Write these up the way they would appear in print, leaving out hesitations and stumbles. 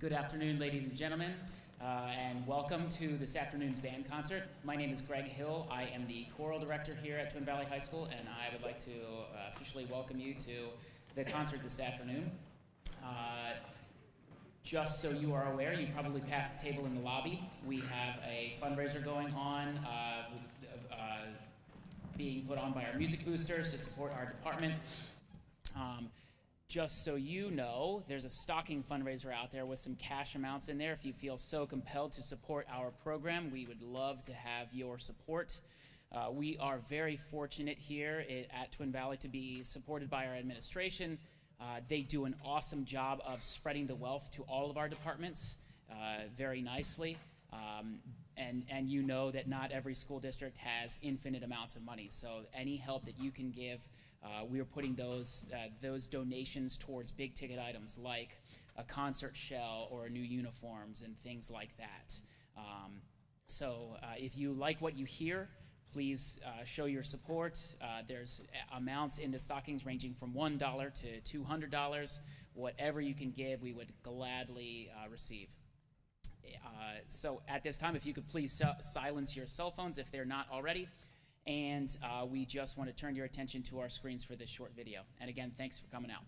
Good afternoon, ladies and gentlemen, and welcome to this afternoon's band concert. My name is Greg Hill. I am the choral director here at Twin Valley High School, and I would like to officially welcome you to the concert this afternoon. Just so you are aware, you probably passed the table in the lobby. We have a fundraiser going on being put on by our music boosters to support our department. Just so you know, there's a stocking fundraiser out there with some cash amounts in there. If you feel so compelled to support our program, we would love to have your support. We are very fortunate here at Twin Valley to be supported by our administration. They do an awesome job of spreading the wealth to all of our departments very nicely. And you know that not every school district has infinite amounts of money. So any help that you can give, we are putting those donations towards big ticket items like a concert shell or new uniforms and things like that. So if you like what you hear, please show your support. There's amounts in the stockings ranging from $1 to $200. Whatever you can give, we would gladly receive. So at this time, if you could please silence your cell phones if they're not already. And we just want to turn your attention to our screens for this short video. And again, thanks for coming out.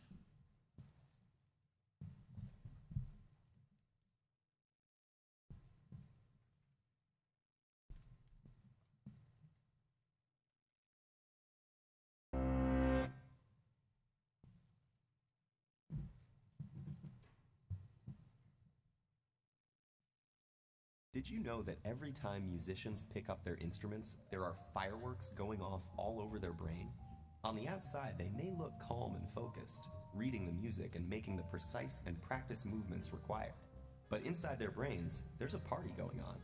Did you know that every time musicians pick up their instruments, there are fireworks going off all over their brain? On the outside, they may look calm and focused, reading the music and making the precise and practiced movements required. But inside their brains, there's a party going on.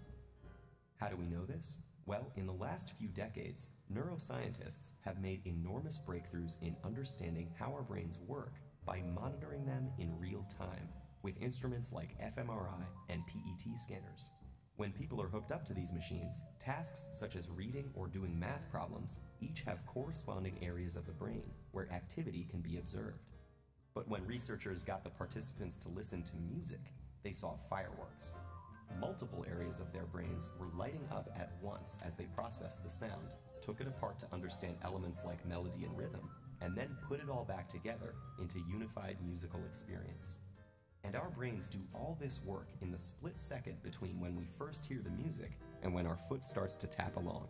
How do we know this? Well, in the last few decades, neuroscientists have made enormous breakthroughs in understanding how our brains work by monitoring them in real time with instruments like fMRI and PET scanners. When people are hooked up to these machines, tasks such as reading or doing math problems each have corresponding areas of the brain where activity can be observed. But when researchers got the participants to listen to music, they saw fireworks. Multiple areas of their brains were lighting up at once as they processed the sound, took it apart to understand elements like melody and rhythm, and then put it all back together into unified musical experience. And our brains do all this work in the split second between when we first hear the music and when our foot starts to tap along.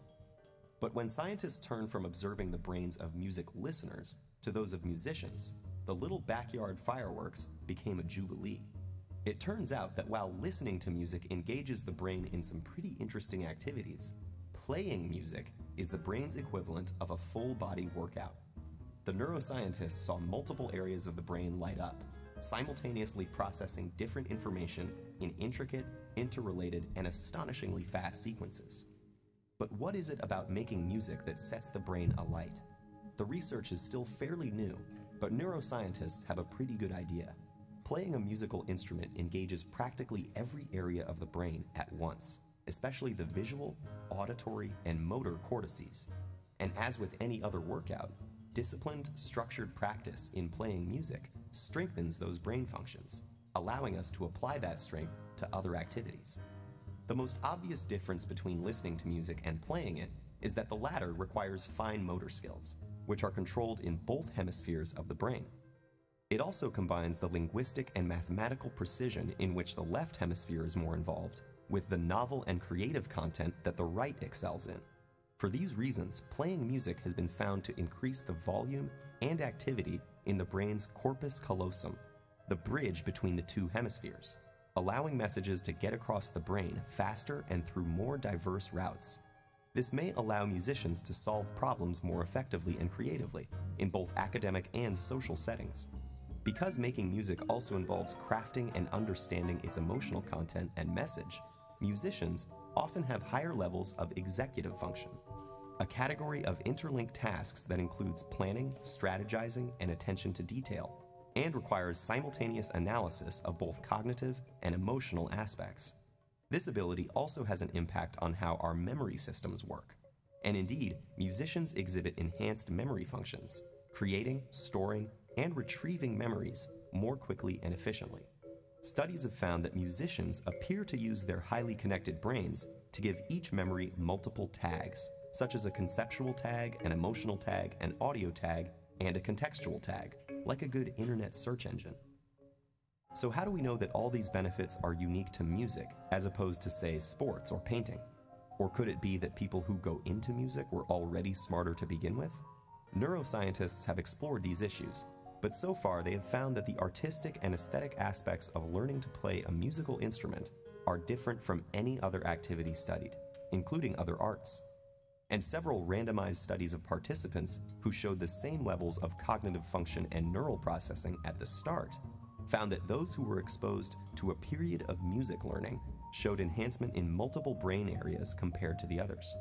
But when scientists turn from observing the brains of music listeners to those of musicians, the little backyard fireworks became a jubilee. It turns out that while listening to music engages the brain in some pretty interesting activities, playing music is the brain's equivalent of a full-body workout. The neuroscientists saw multiple areas of the brain light up, simultaneously processing different information in intricate, interrelated, and astonishingly fast sequences. But what is it about making music that sets the brain alight? The research is still fairly new, but neuroscientists have a pretty good idea. Playing a musical instrument engages practically every area of the brain at once, especially the visual, auditory, and motor cortices. And as with any other workout, disciplined, structured practice in playing music strengthens those brain functions, allowing us to apply that strength to other activities. The most obvious difference between listening to music and playing it is that the latter requires fine motor skills, which are controlled in both hemispheres of the brain. It also combines the linguistic and mathematical precision in which the left hemisphere is more involved, with the novel and creative content that the right excels in. For these reasons, playing music has been found to increase the volume and activity in the brain's corpus callosum, the bridge between the two hemispheres, allowing messages to get across the brain faster and through more diverse routes. This may allow musicians to solve problems more effectively and creatively in both academic and social settings. Because making music also involves crafting and understanding its emotional content and message, musicians often have higher levels of executive function, a category of interlinked tasks that includes planning, strategizing, and attention to detail, and requires simultaneous analysis of both cognitive and emotional aspects. This ability also has an impact on how our memory systems work. And indeed, musicians exhibit enhanced memory functions, creating, storing, and retrieving memories more quickly and efficiently. Studies have found that musicians appear to use their highly connected brains to give each memory multiple tags, such as a conceptual tag, an emotional tag, an audio tag, and a contextual tag, like a good internet search engine. So how do we know that all these benefits are unique to music, as opposed to, say, sports or painting? Or could it be that people who go into music were already smarter to begin with? Neuroscientists have explored these issues, but so far they have found that the artistic and aesthetic aspects of learning to play a musical instrument are different from any other activity studied, including other arts. And several randomized studies of participants who showed the same levels of cognitive function and neural processing at the start found that those who were exposed to a period of music learning showed enhancement in multiple brain areas compared to the others.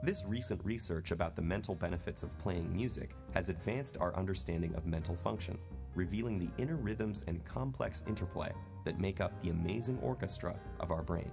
This recent research about the mental benefits of playing music has advanced our understanding of mental function, revealing the inner rhythms and complex interplay that make up the amazing orchestra of our brain.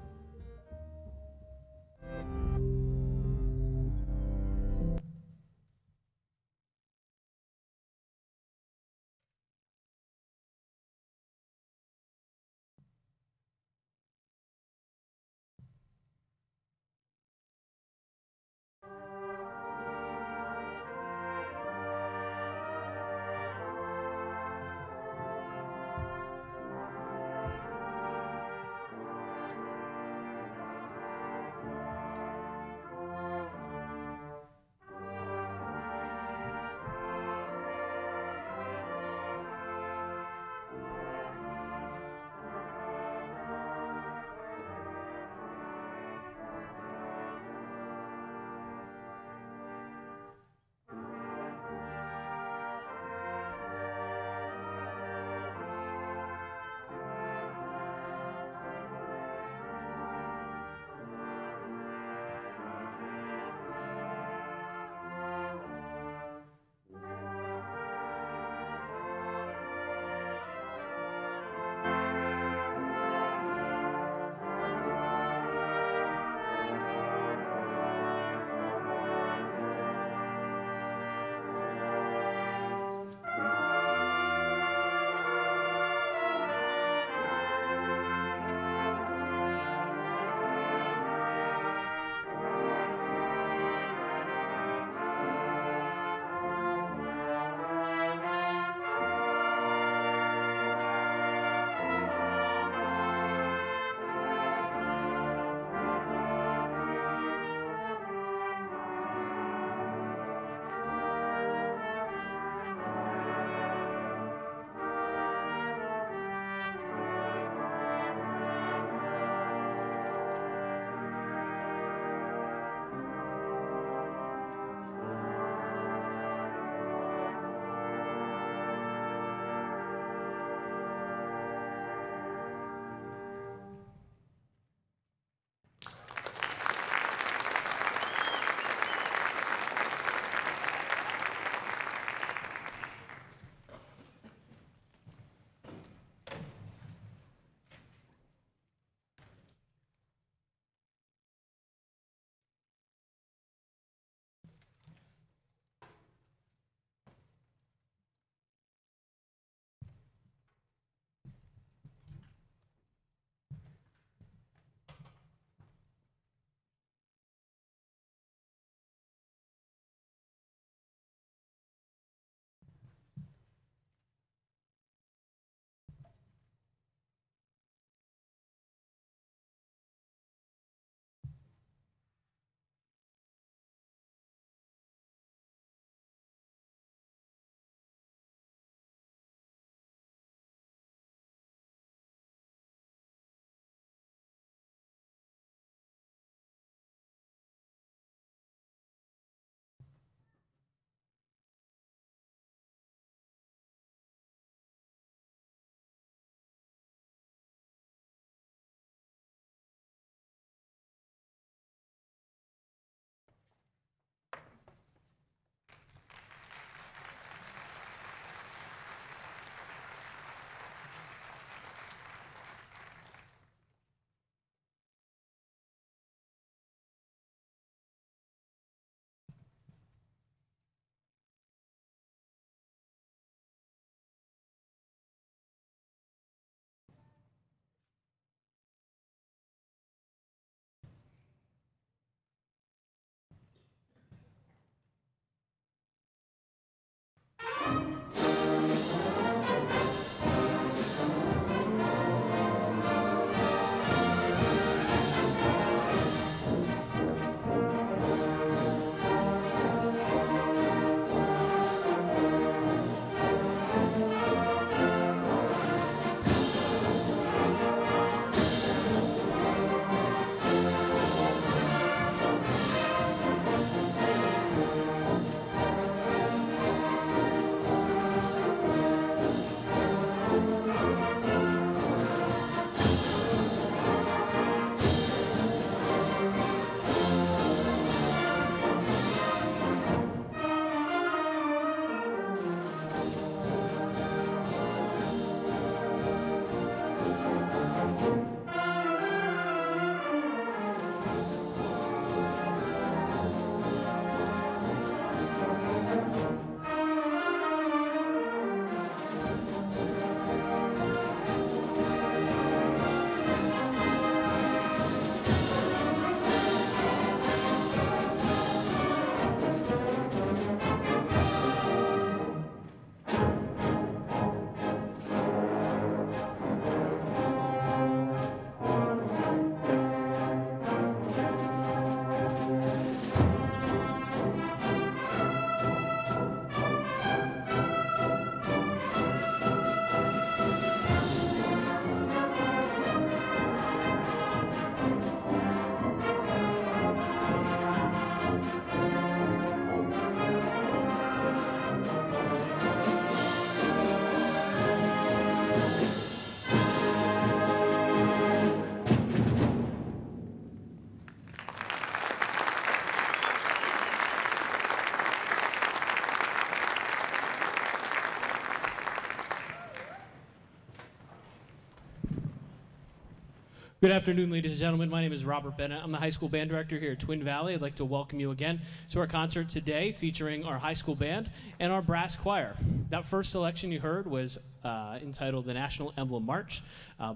Good afternoon, ladies and gentlemen. My name is Robert Bennett. I'm the high school band director here at Twin Valley. I'd like to welcome you again to our concert today featuring our high school band and our brass choir. That first selection you heard was entitled The National Emblem March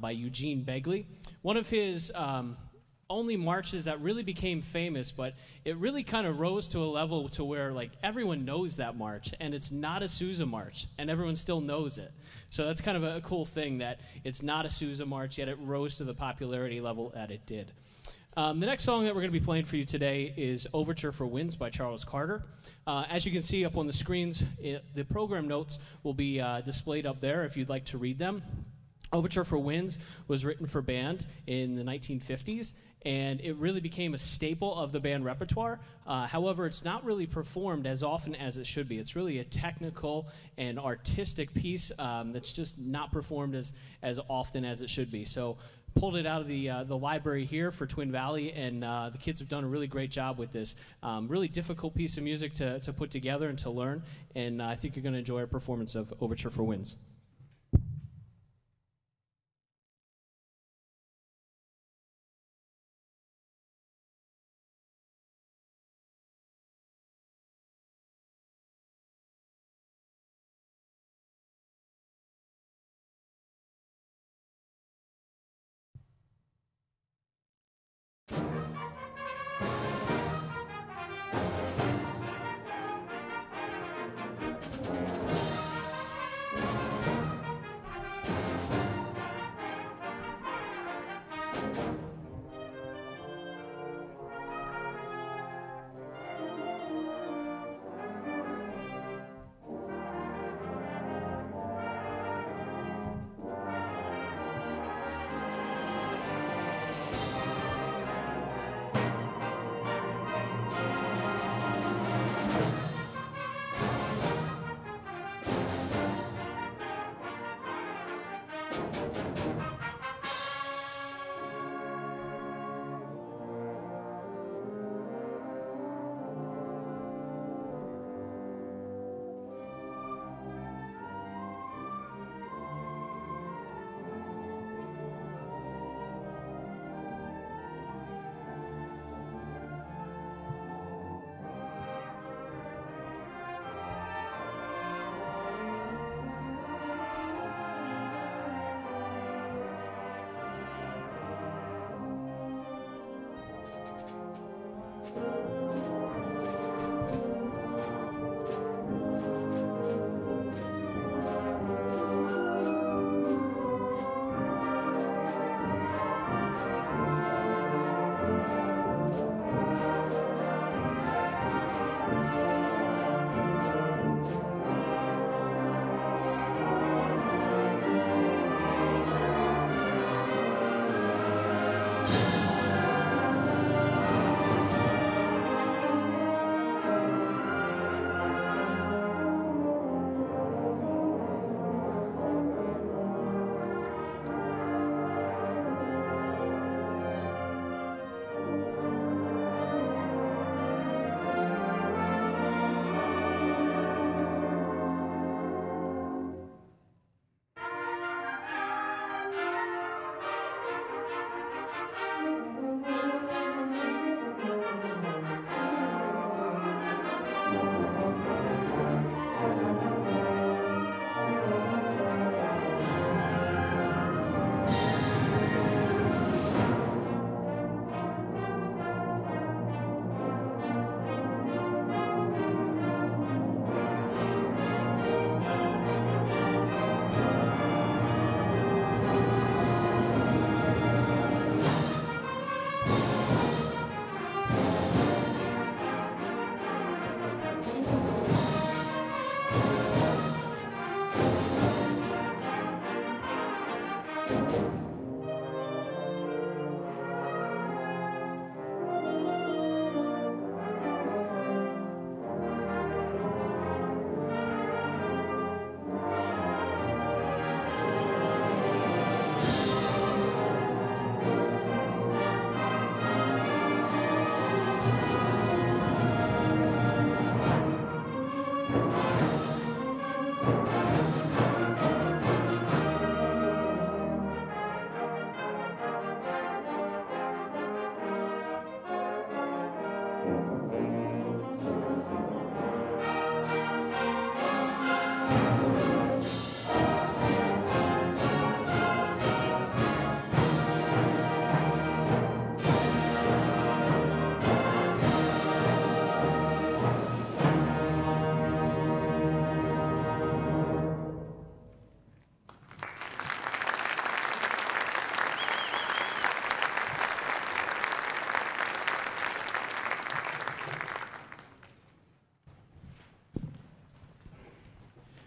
by Eugene Begley. One of his only marches that really became famous, but it really kind of rose to a level to where like everyone knows that march, and it's not a Sousa march, and everyone still knows it. So that's kind of a cool thing that it's not a Sousa march, yet it rose to the popularity level that it did. The next song that we're going to be playing for you today is Overture for Winds by Charles Carter. As you can see up on the screens, the program notes will be displayed up there if you'd like to read them. Overture for Winds was written for band in the 1950s, and it really became a staple of the band repertoire. However, it's not really performed as often as it should be. It's really a technical and artistic piece that's just not performed as often as it should be. So pulled it out of the library here for Twin Valley, and the kids have done a really great job with this. Really difficult piece of music to put together and to learn, and I think you're going to enjoy our performance of Overture for Winds.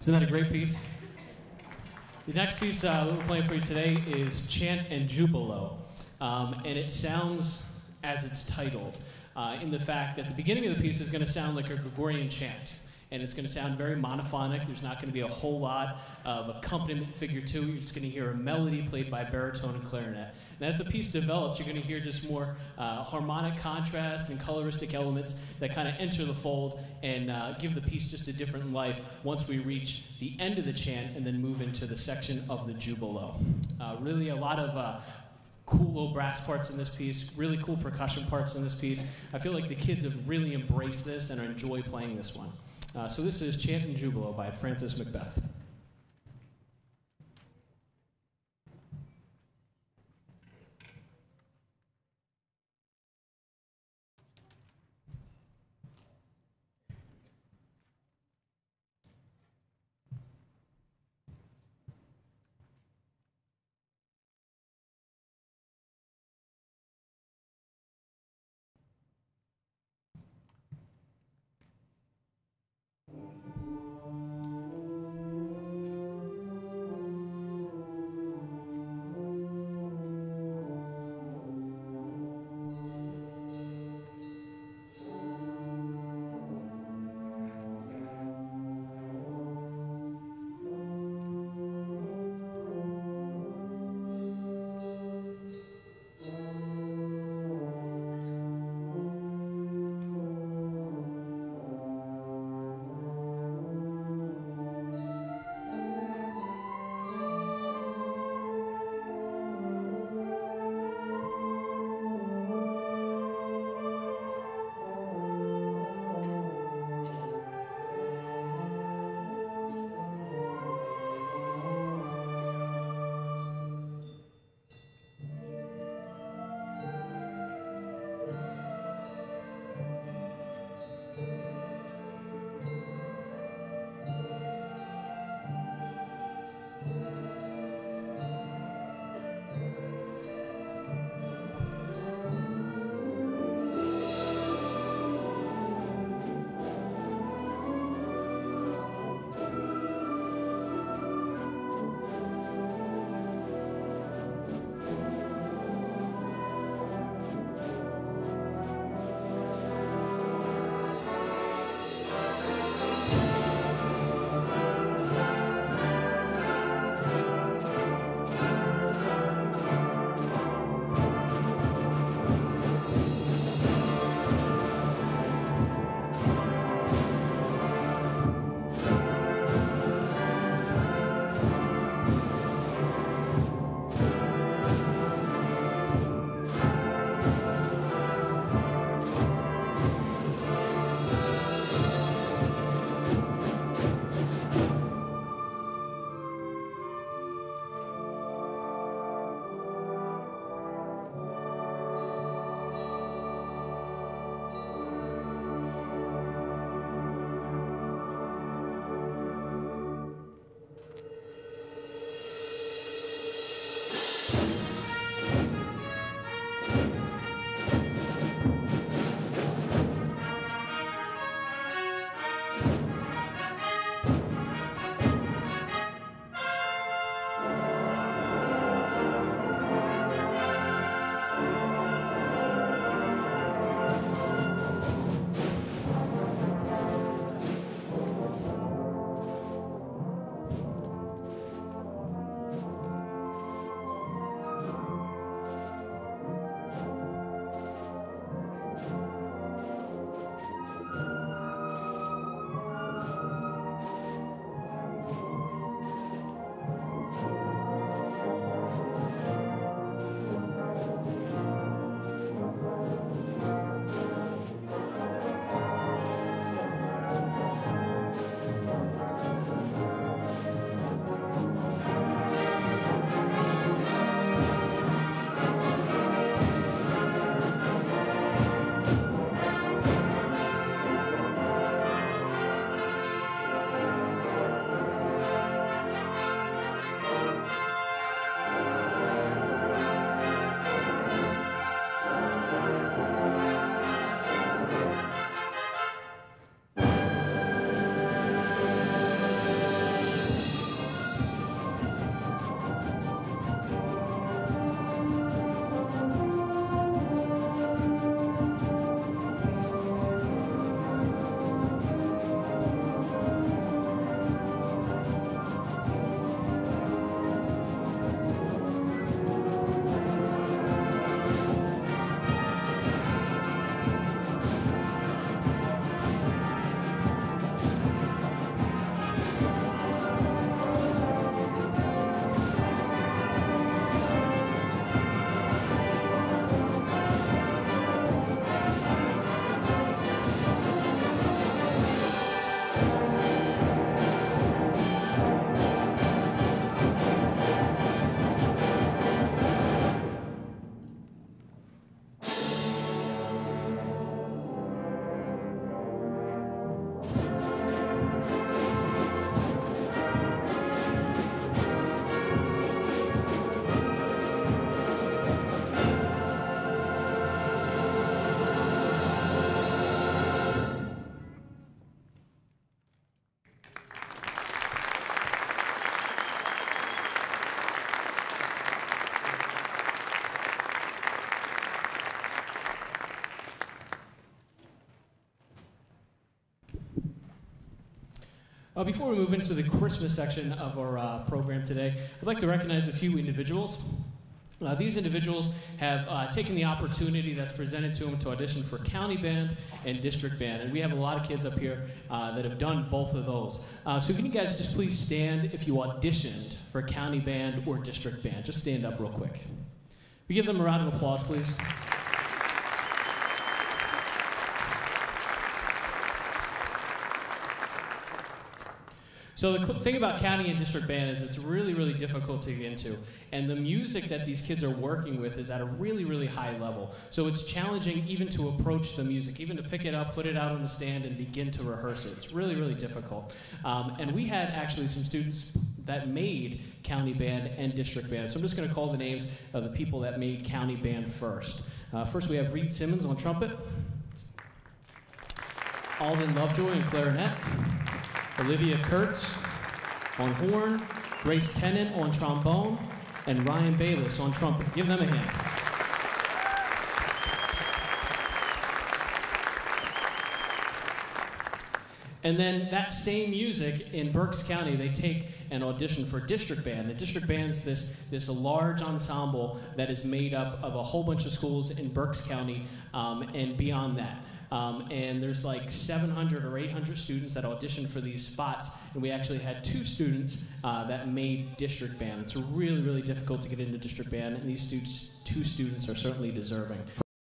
Isn't that a great piece? The next piece that we're playing for you today is Chant and Jubilo. And it sounds as it's titled, in the fact that the beginning of the piece is going to sound like a Gregorian chant. And it's going to sound very monophonic. There's not going to be a whole lot of accompaniment figure to it. You're just going to hear a melody played by baritone and clarinet. And as the piece develops, you're going to hear just more harmonic contrast and coloristic elements that kind of enter the fold and give the piece just a different life once we reach the end of the chant and then move into the section of the jubilo. Really a lot of cool little brass parts in this piece, really cool percussion parts in this piece. I feel like the kids have really embraced this and enjoy playing this one. So this is Chant and Jubilo by Francis Macbeth. Before we move into the Christmas section of our program today, I'd like to recognize a few individuals. These individuals have taken the opportunity that's presented to them to audition for county band and district band. And we have a lot of kids up here that have done both of those. So can you guys just please stand if you auditioned for county band or district band? Just stand up real quick. We give them a round of applause, please. So the thing about county and district band is it's really, really difficult to get into. And the music that these kids are working with is at a really, really high level. So it's challenging even to approach the music, even to pick it up, put it out on the stand, and begin to rehearse it. It's really, really difficult. And we had actually some students that made county band and district band. So I'm just going to call the names of the people that made county band first. First we have Reed Simmons on trumpet, Alden Lovejoy on clarinet, Olivia Kurtz on horn, Grace Tennant on trombone, and Ryan Bayless on trumpet. Give them a hand. And then that same music in Berks County, they take an audition for district band. And district band's this large ensemble that is made up of a whole bunch of schools in Berks County and beyond that. And there's like 700 or 800 students that auditioned for these spots, and we actually had 2 students that made district band. It's really, really difficult to get into district band, and these 2 students are certainly deserving.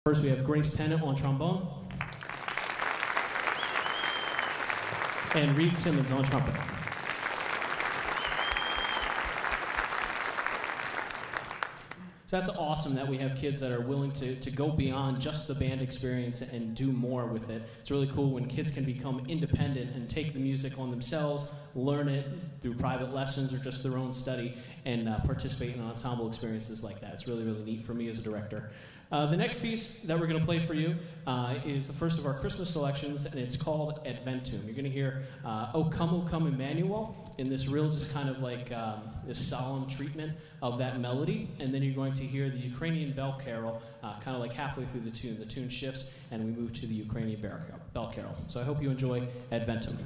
First, we have Grace Tennant on trombone, and Reed Simmons on trumpet. So that's awesome that we have kids that are willing to go beyond just the band experience and do more with it. It's really cool when kids can become independent and take the music on themselves, learn it through private lessons or just their own study, and participate in ensemble experiences like that. It's really, really neat for me as a director. The next piece that we're going to play for you is the first of our Christmas selections, and it's called Adventum. You're going to hear O Come, Emmanuel, in this real just kind of like this solemn treatment of that melody, and then you're going to hear the Ukrainian bell carol kind of like halfway through the tune. The tune shifts, and we move to the Ukrainian bell carol. So I hope you enjoy Adventum.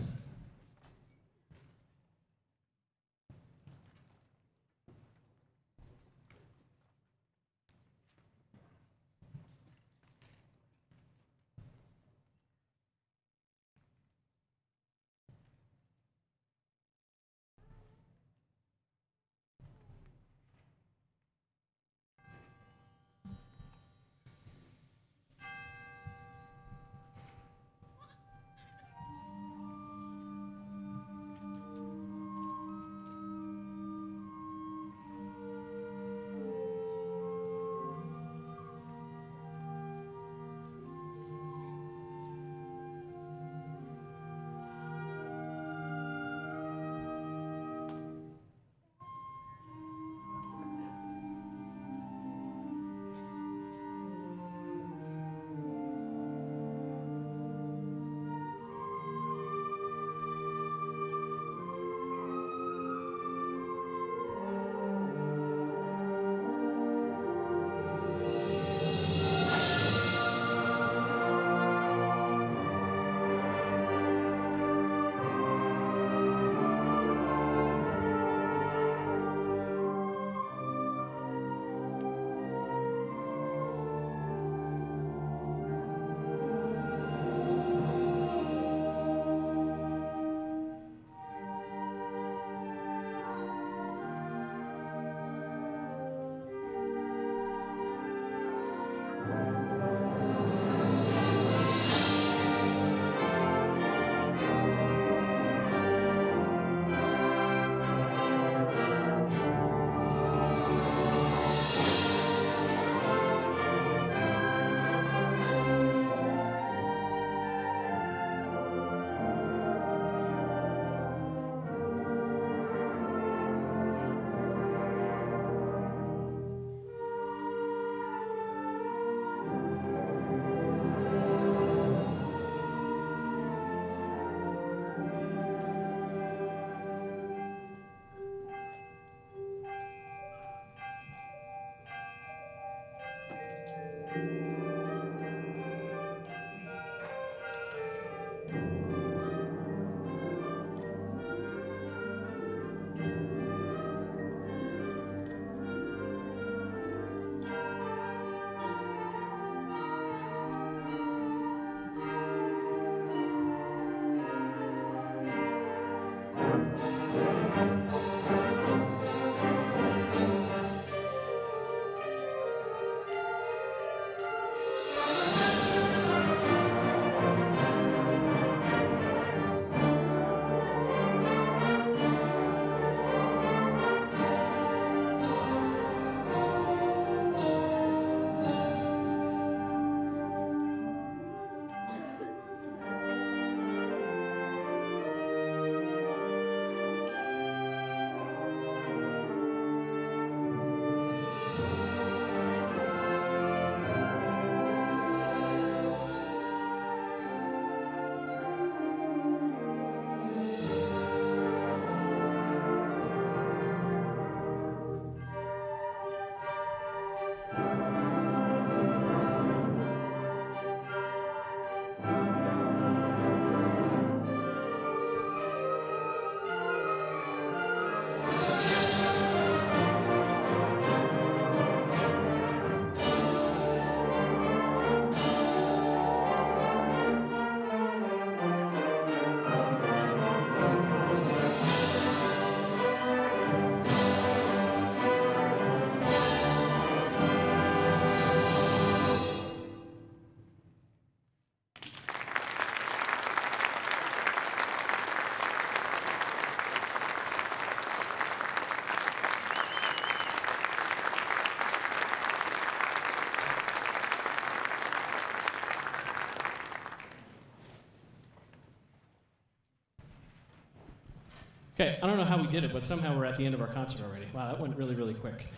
Okay, I don't know how we did it, but somehow we're at the end of our concert already. Wow, that went really, really quick.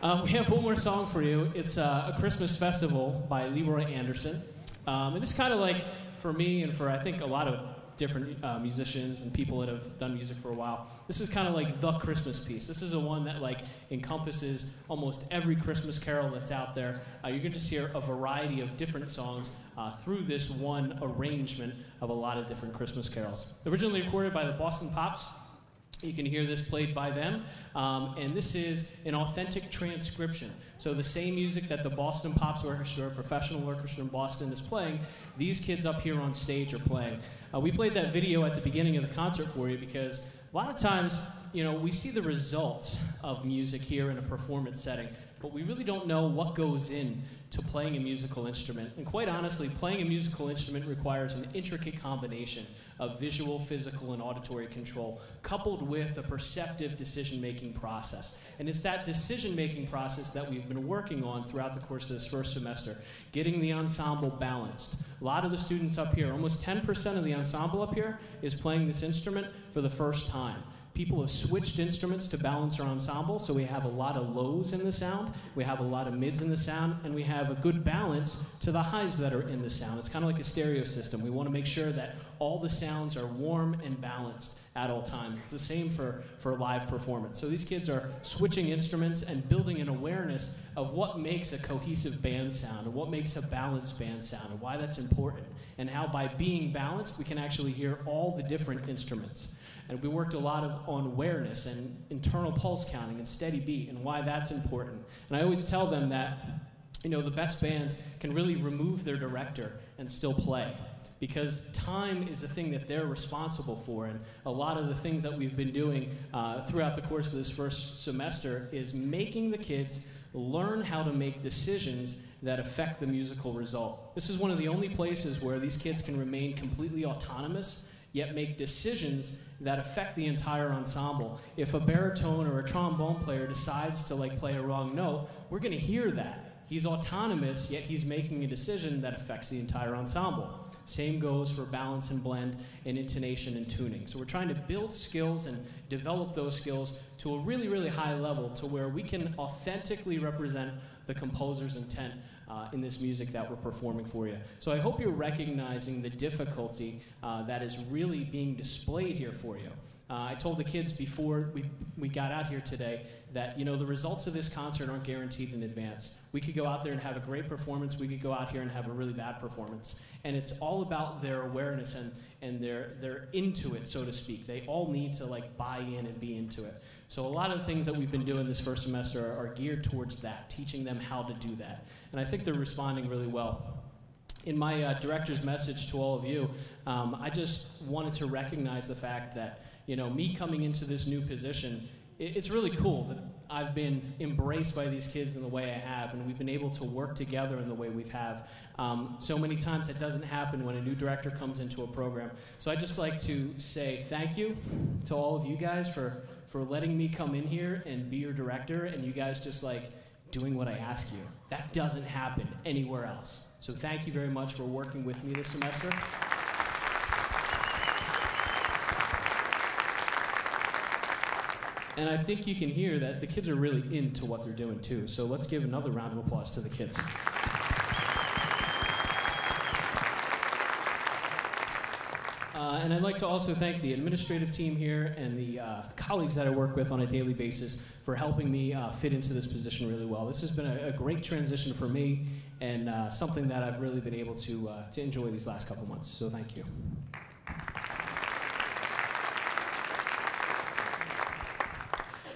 We have one more song for you. It's A Christmas Festival by Leroy Anderson. And this is kind of like, for me and for I think a lot of different musicians and people that have done music for a while, this is kind of like the Christmas piece. This is the one that like encompasses almost every Christmas carol that's out there. You can just hear a variety of different songs through this one arrangement of a lot of different Christmas carols. Originally recorded by the Boston Pops. You can hear this played by them, and this is an authentic transcription. So the same music that the Boston Pops Orchestra, professional orchestra in Boston, is playing, these kids up here on stage are playing. We played that video at the beginning of the concert for you because a lot of times, you know, we see the results of music here in a performance setting, but we really don't know what goes in to playing a musical instrument. And quite honestly, playing a musical instrument requires an intricate combination of visual, physical, and auditory control, coupled with a perceptive decision-making process. And it's that decision-making process that we've been working on throughout the course of this first semester, getting the ensemble balanced. A lot of the students up here, almost 10% of the ensemble up here, is playing this instrument for the first time. People have switched instruments to balance our ensemble, so we have a lot of lows in the sound, we have a lot of mids in the sound, and we have a good balance to the highs that are in the sound. It's kind of like a stereo system. We want to make sure that all the sounds are warm and balanced at all times. It's the same for live performance. So these kids are switching instruments and building an awareness of what makes a cohesive band sound, and what makes a balanced band sound, and why that's important, and how by being balanced, we can actually hear all the different instruments. And we worked a lot on awareness and internal pulse counting and steady beat and why that's important. And I always tell them that, you know, the best bands can really remove their director and still play, because time is the thing that they're responsible for. And a lot of the things that we've been doing throughout the course of this first semester is making the kids learn how to make decisions that affect the musical result. This is one of the only places where these kids can remain completely autonomous, yet make decisions that affect the entire ensemble. If a baritone or a trombone player decides to like play a wrong note, we're gonna hear that. He's autonomous, yet he's making a decision that affects the entire ensemble. Same goes for balance and blend and intonation and tuning. So we're trying to build skills and develop those skills to a really, really high level to where we can authentically represent the composer's intent in this music that we're performing for you. So I hope you're recognizing the difficulty that is really being displayed here for you. I told the kids before we got out here today that, you know, the results of this concert aren't guaranteed in advance. We could go out there and have a great performance. We could go out here and have a really bad performance. And it's all about their awareness and they're into it, so to speak. They all need to like buy in and be into it. So a lot of the things that we've been doing this first semester are geared towards that, teaching them how to do that. And I think they're responding really well. In my director's message to all of you, I just wanted to recognize the fact that, you know, me coming into this new position, it's really cool that I've been embraced by these kids in the way I have, and we've been able to work together in the way we have. So many times that doesn't happen when a new director comes into a program. So I'd just like to say thank you to all of you guys for letting me come in here and be your director, and you guys just like doing what I ask you. That doesn't happen anywhere else. So thank you very much for working with me this semester. And I think you can hear that the kids are really into what they're doing too. So let's give another round of applause to the kids. And I'd like to also thank the administrative team here and the colleagues that I work with on a daily basis for helping me fit into this position really well. This has been a great transition for me and something that I've really been able to enjoy these last couple months. So thank you.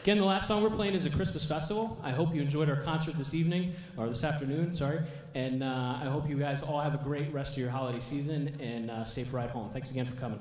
Again, the last song we're playing is A Christmas Festival. I hope you enjoyed our concert this evening, or this afternoon, sorry. And I hope you guys all have a great rest of your holiday season and safe ride home. Thanks again for coming.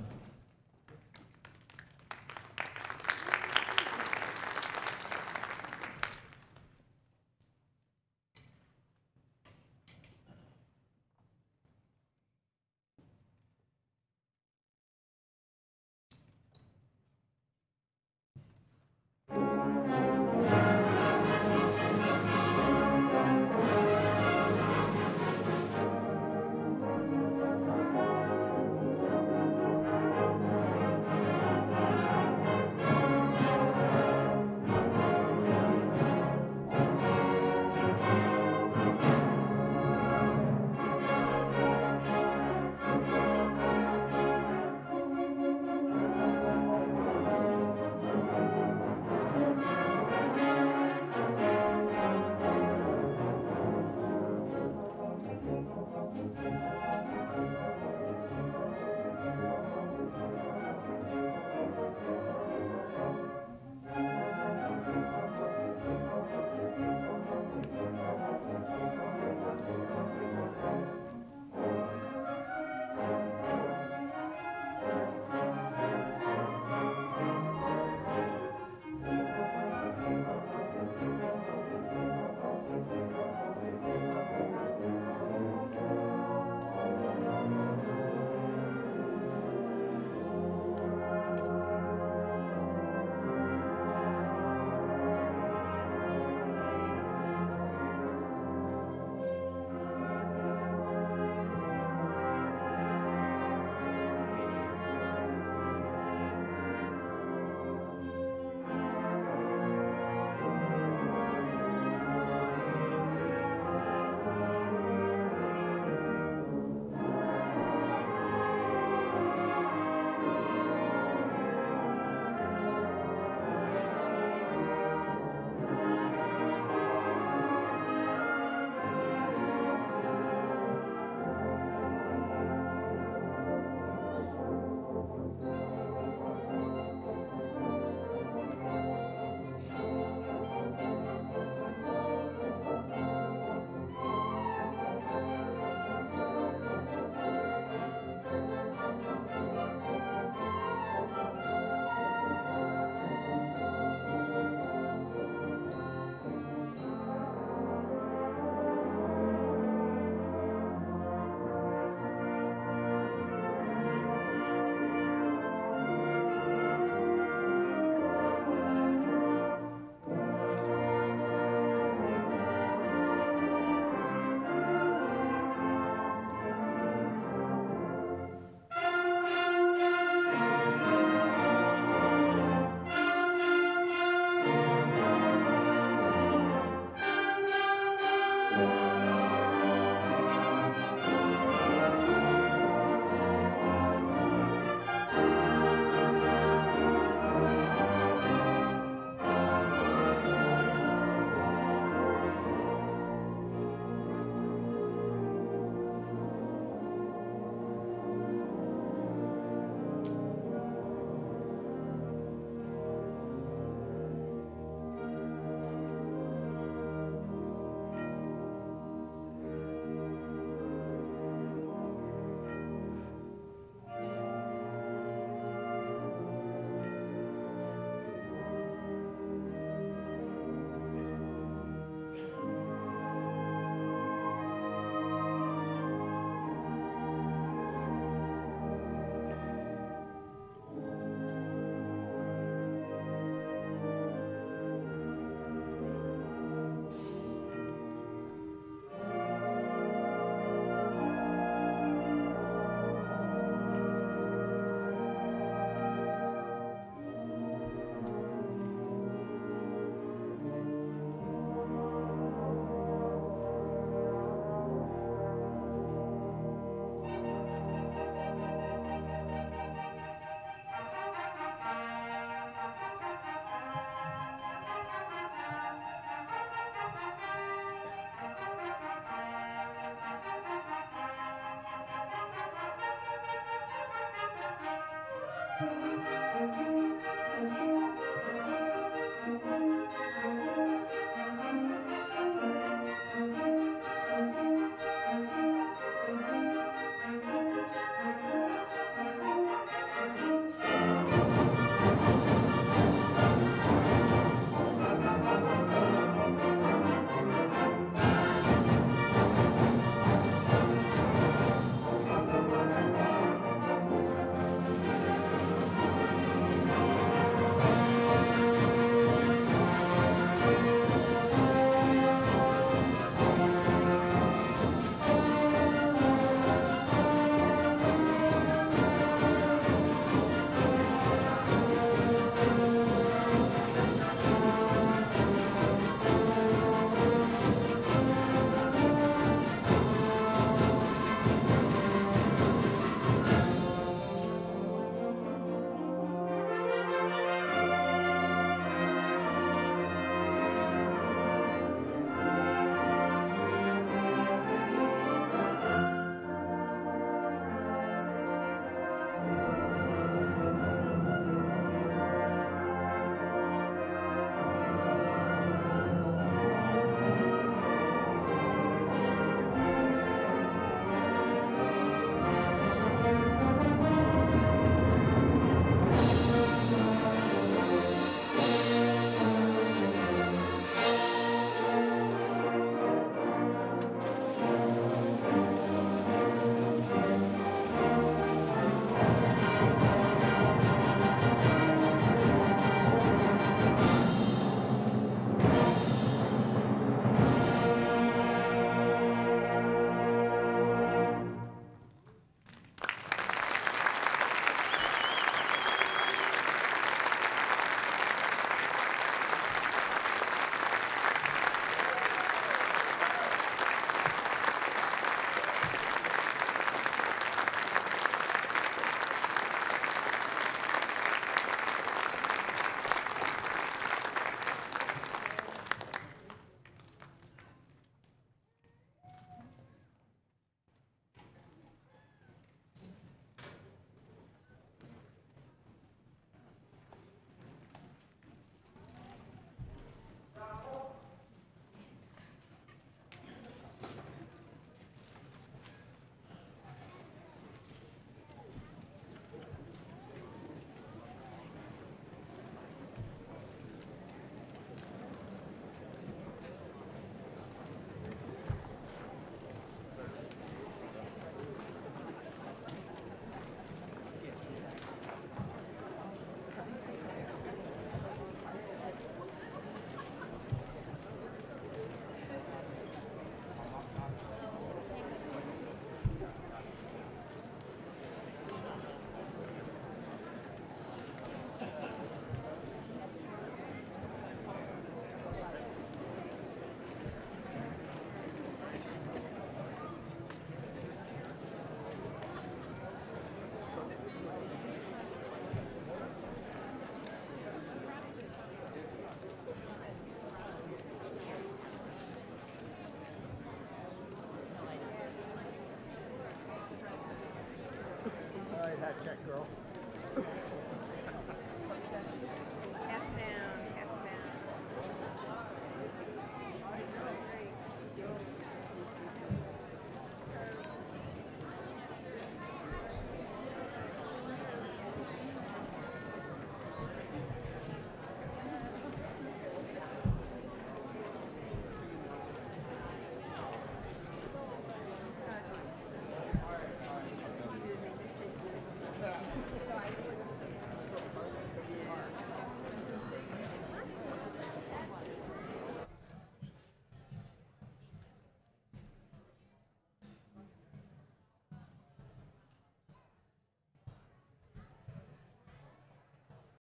Check, girl.